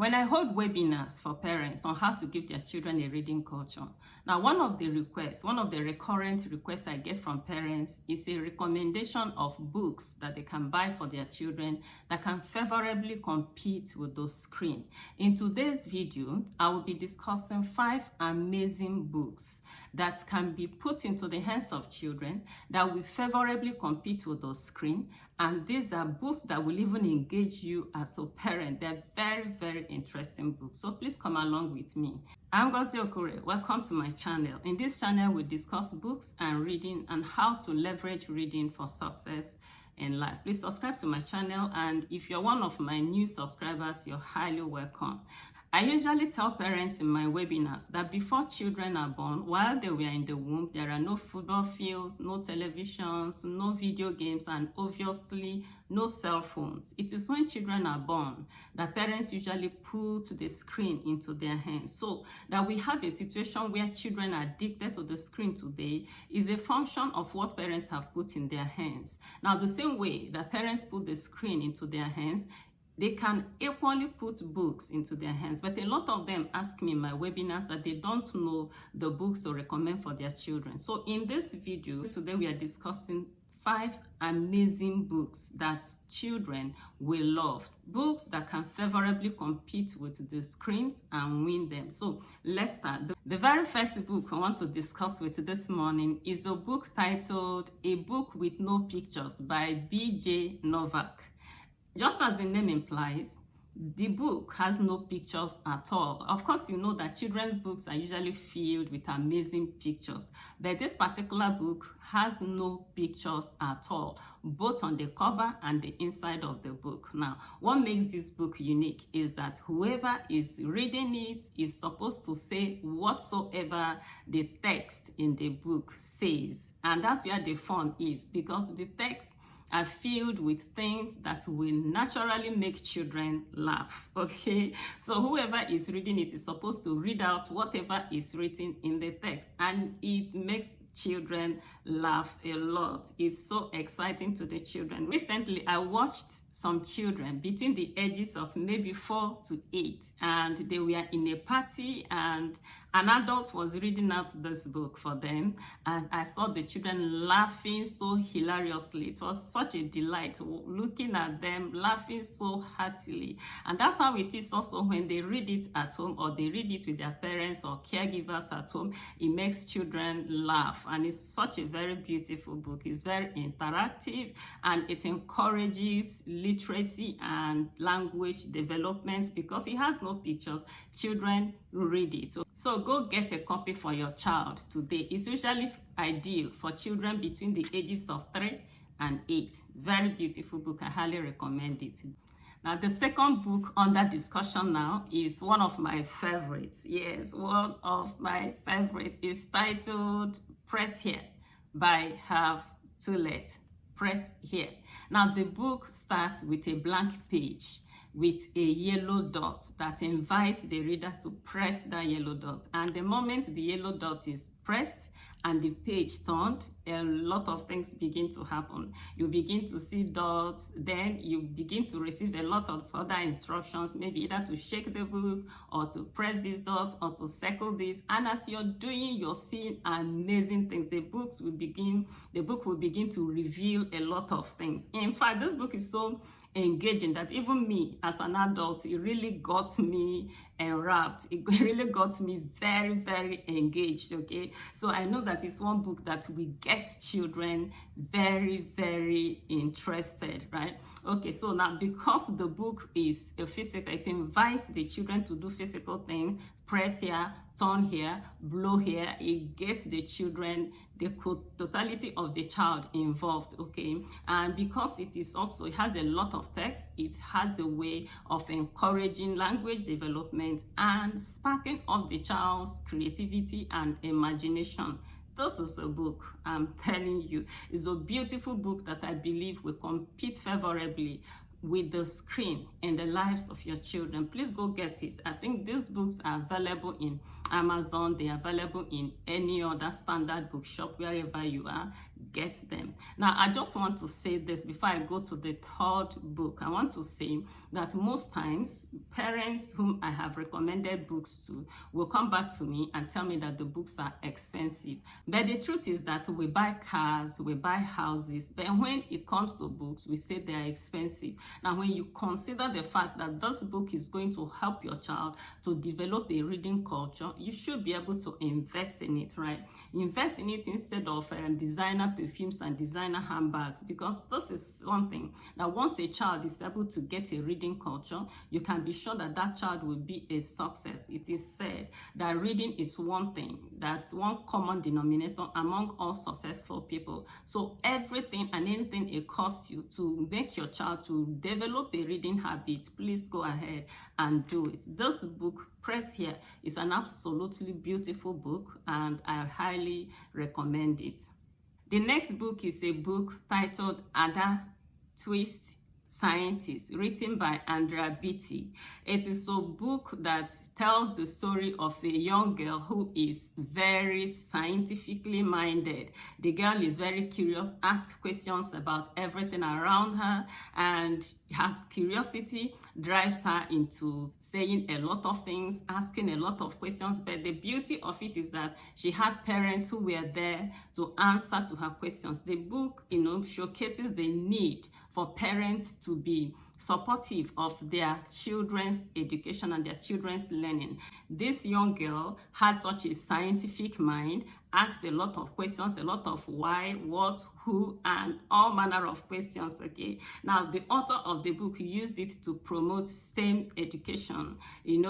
When I hold webinars for parents on how to give their children a reading culture, now one of the recurrent requests I get from parents is a recommendation of books that they can buy for their children that can favorably compete with those screen. In today's video, I will be discussing 5 amazing books that can be put into the hands of children that will favorably compete with those screen. And these are books that will even engage you as a parent. They're very, very interesting books. So please come along with me. I'm Ngozi Okure. Welcome to my channel. In this channel, we discuss books and reading and how to leverage reading for success in life. Please subscribe to my channel, and if you're one of my new subscribers, you're highly welcome. I usually tell parents in my webinars that before children are born, while they were in the womb, there are no football fields, no televisions, no video games, and obviously no cell phones. It is when children are born that parents usually put the screen into their hands. So that we have a situation where children are addicted to the screen today is a function of what parents have put in their hands. Now, the same way that parents put the screen into their hands, they can equally put books into their hands. But a lot of them ask me in my webinars that they don't know the books to recommend for their children. So in this video, today we are discussing 5 amazing books that children will love. Books that can favorably compete with the screens and win them. So let's start. The very first book I want to discuss with this morning is a book titled A Book with No Pictures by B.J. Novak. Just as the name implies, the book has no pictures at all. Of course, you know that children's books are usually filled with amazing pictures, but this particular book has no pictures at all, both on the cover and the inside of the book. Now, what makes this book unique is that whoever is reading it is supposed to say whatsoever the text in the book says, and that's where the fun is, because the text are filled with things that will naturally make children laugh. Okay, so whoever is reading it is supposed to read out whatever is written in the text, and it makes children laugh a lot. It's so exciting to the children. Recently, I watched some children between the ages of maybe 4 to 8, and they were in a party, and an adult was reading out this book for them, and I saw the children laughing so hilariously. It was such a delight looking at them laughing so heartily. And that's how it is also when they read it at home, or they read it with their parents or caregivers at home. It makes children laugh, and it's such a very beautiful book. It's very interactive, and it encourages literacy and language development because it has no pictures. Children read it. So go get a copy for your child today. It's usually ideal for children between the ages of 3 and 8. Very beautiful book. I highly recommend it. Now, the second book under discussion now is one of my favorites. Yes, one of my favorites is titled Press Here by Have To Let. Press Here. Now, the book starts with a blank page with a yellow dot that invites the reader to press that yellow dot. And the moment the yellow dot is pressed and the page turned, a lot of things begin to happen. You begin to see dots, then you begin to receive a lot of other instructions, maybe either to shake the book or to press this dot or to circle this. And as you're doing, you're seeing amazing things. The book will begin to reveal a lot of things. In fact, this book is so engaging that even me as an adult, it really got me enwrapped. It really got me very, very engaged. Okay, so I know that it's one book that will get children very, very interested, right? Okay, so now because the book is a physical, it invites the children to do physical things. Press here, turn here, blow here. It gets the children, the totality of the child involved. Okay, and because it has a lot of text, it has a way of encouraging language development and sparking up the child's creativity and imagination. This is a book, I'm telling you, is a beautiful book that I believe will compete favorably with the screen in the lives of your children. Please go get it. I think these books are available in Amazon. They are available in any other standard bookshop, wherever you are. get them. Now, I just want to say this before I go to the third book. I want to say that most times, parents whom I have recommended books to will come back to me and tell me that the books are expensive. But the truth is that we buy cars, we buy houses, but when it comes to books, we say they are expensive. Now, when you consider the fact that this book is going to help your child to develop a reading culture, you should be able to invest in it, right? Invest in it instead of designer perfumes and designer handbags, because this is one thing that once a child is able to get a reading culture, you can be sure that that child will be a success. It is said that reading is one thing, that's one common denominator among all successful people. So everything and anything it costs you to make your child to develop a reading habit, please go ahead and do it. This book press here is an absolutely beautiful book, and I highly recommend it. The next book is a book titled Ada Twist Scientist, written by Andrea Beatty. It is a book that tells the story of a young girl who is very scientifically minded. The girl is very curious, asks questions about everything around her, and her curiosity drives her into saying a lot of things, asking a lot of questions. But the beauty of it is that she had parents who were there to answer to her questions. The book, showcases the need for parents to be supportive of their children's education and their children's learning. This young girl had such a scientific mind, asked a lot of questions, a lot of why, what, who, and all manner of questions, okay? Now, the author of the book used it to promote STEM education,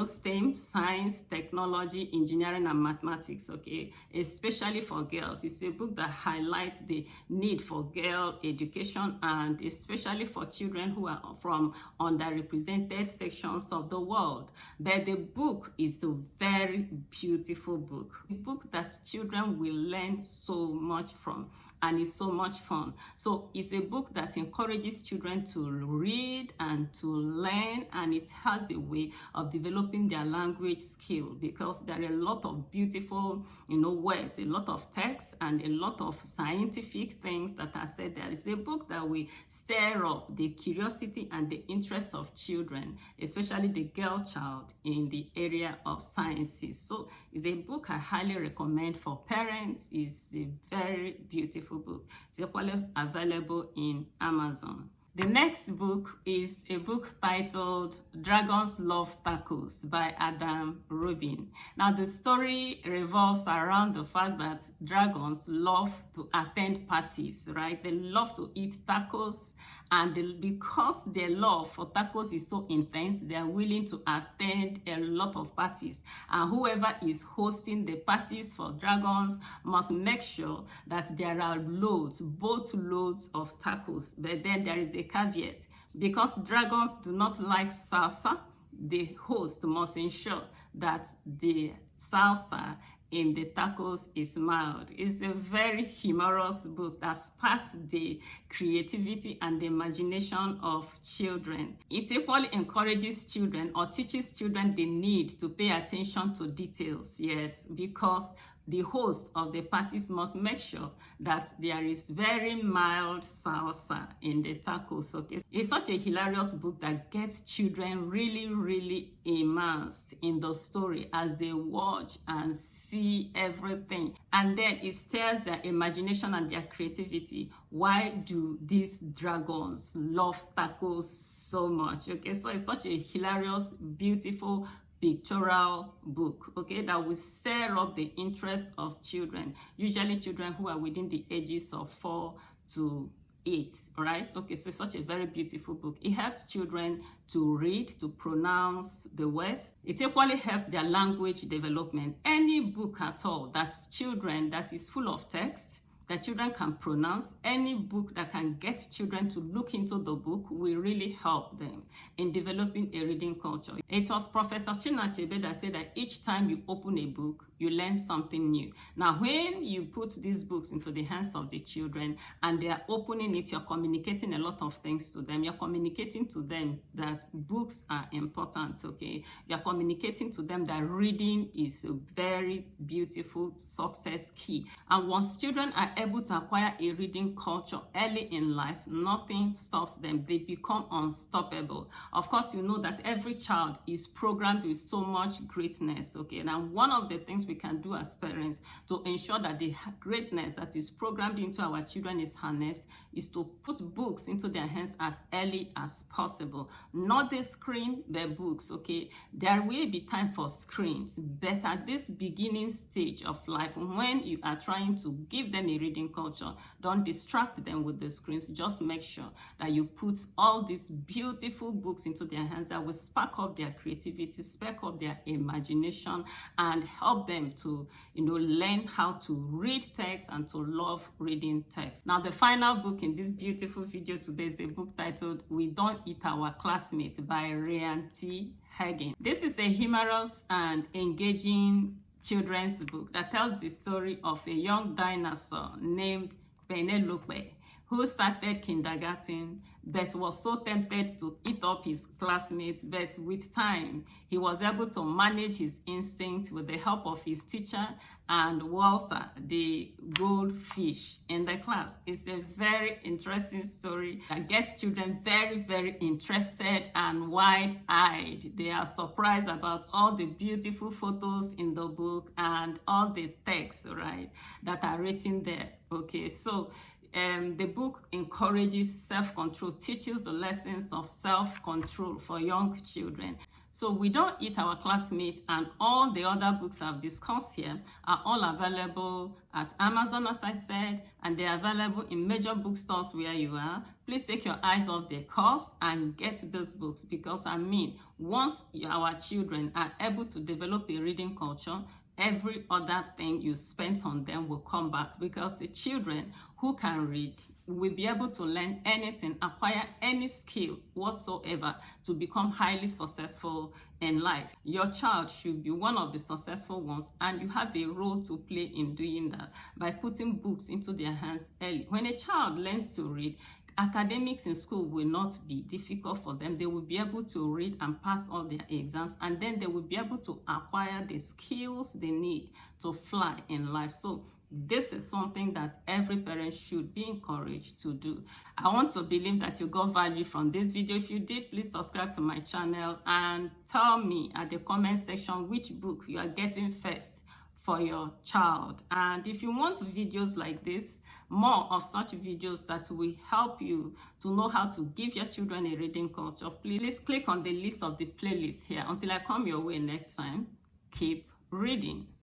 STEM, science, technology, engineering, and mathematics, okay? Especially for girls. It's a book that highlights the need for girl education, and especially for children who are from underrepresented sections of the world. But the book is a very beautiful book, a book that children will learn so much from, and it's so much fun. So it's a book that encourages children to read and to learn, and it has a way of developing their language skill, because there are a lot of beautiful, words, a lot of text, and a lot of scientific things that are said there. It's a book that will stir up the curiosity and the interest of children, especially the girl child, in the area of sciences. So it's a book I highly recommend for parents. It's a very beautiful book. It's equally available in Amazon. The next book is a book titled Dragons Love Tacos by Adam Rubin. Now, the story revolves around the fact that dragons love to attend parties, right? They love to eat tacos, and because their love for tacos is so intense, they are willing to attend a lot of parties. And whoever is hosting the parties for dragons must make sure that there are both loads of tacos. But then there is a caveat. Because dragons do not like salsa, the host must ensure that the salsa in the tacos is mild. It's a very humorous book that sparks the creativity and the imagination of children. It equally encourages children or teaches children the need to pay attention to details, yes, because the host of the parties must make sure that there is very mild salsa in the tacos, okay? It's such a hilarious book that gets children really, really immersed in the story as they watch and see everything. And then it stirs their imagination and their creativity. Why do these dragons love tacos so much? Okay, so it's such a hilarious, beautiful, pictorial book, okay, that will stir up the interest of children, usually children who are within the ages of 4 to 8, all right? Okay, so it's such a very beautiful book. It helps children to read, to pronounce the words. It equally helps their language development. Any book at all that's children, that is full of text, that children can pronounce, any book that can get children to look into the book will really help them in developing a reading culture. It was Professor Chinua Achebe that said that each time you open a book, you learn something new. Now, when you put these books into the hands of the children and they are opening it, you're communicating a lot of things to them. You're communicating to them that books are important, okay? You're communicating to them that reading is a very beautiful success key. And once children are able to acquire a reading culture early in life, nothing stops them. They become unstoppable. Of course, you know that every child is programmed with so much greatness, okay? Now, one of the things we can do as parents to ensure that the greatness that is programmed into our children is harnessed is to put books into their hands as early as possible. Not the screen, the books, okay? There will be time for screens, but at this beginning stage of life, when you are trying to give them a reading culture, don't distract them with the screens. Just make sure that you put all these beautiful books into their hands that will spark up their creativity, spark up their imagination, and help them to, learn how to read text and to love reading text. Now, the final book in this beautiful video today is a book titled We Don't Eat Our Classmate by Ryan T. Hagen. This is a humorous and engaging children's book that tells the story of a young dinosaur named Penelope, who started kindergarten but was so tempted to eat up his classmates, but with time he was able to manage his instinct with the help of his teacher and Walter, the goldfish in the class. It's a very interesting story that gets children very, very interested and wide-eyed. They are surprised about all the beautiful photos in the book and all the texts, right, that are written there. Okay, so the book encourages self-control, teaches the lessons of self-control for young children. So We Don't Eat Our Classmate and all the other books I've discussed here are all available at Amazon, as I said, and they're available in major bookstores where you are. Please take your eyes off the cost and get those books, because once our children are able to develop a reading culture, every other thing you spent on them will come back, because the children who can read will be able to learn anything, acquire any skill whatsoever to become highly successful in life. Your child should be one of the successful ones, and you have a role to play in doing that by putting books into their hands early. When a child learns to read, academics in school will not be difficult for them. They will be able to read and pass all their exams, and then they will be able to acquire the skills they need to fly in life. So this is something that every parent should be encouraged to do. I want to believe that you got value from this video. If you did, please subscribe to my channel and tell me at the comment section which book you are getting first for your child. And if you want videos like this, more of such videos that will help you to know how to give your children a reading culture, please click on the list of the playlist here. Until I come your way next time, keep reading.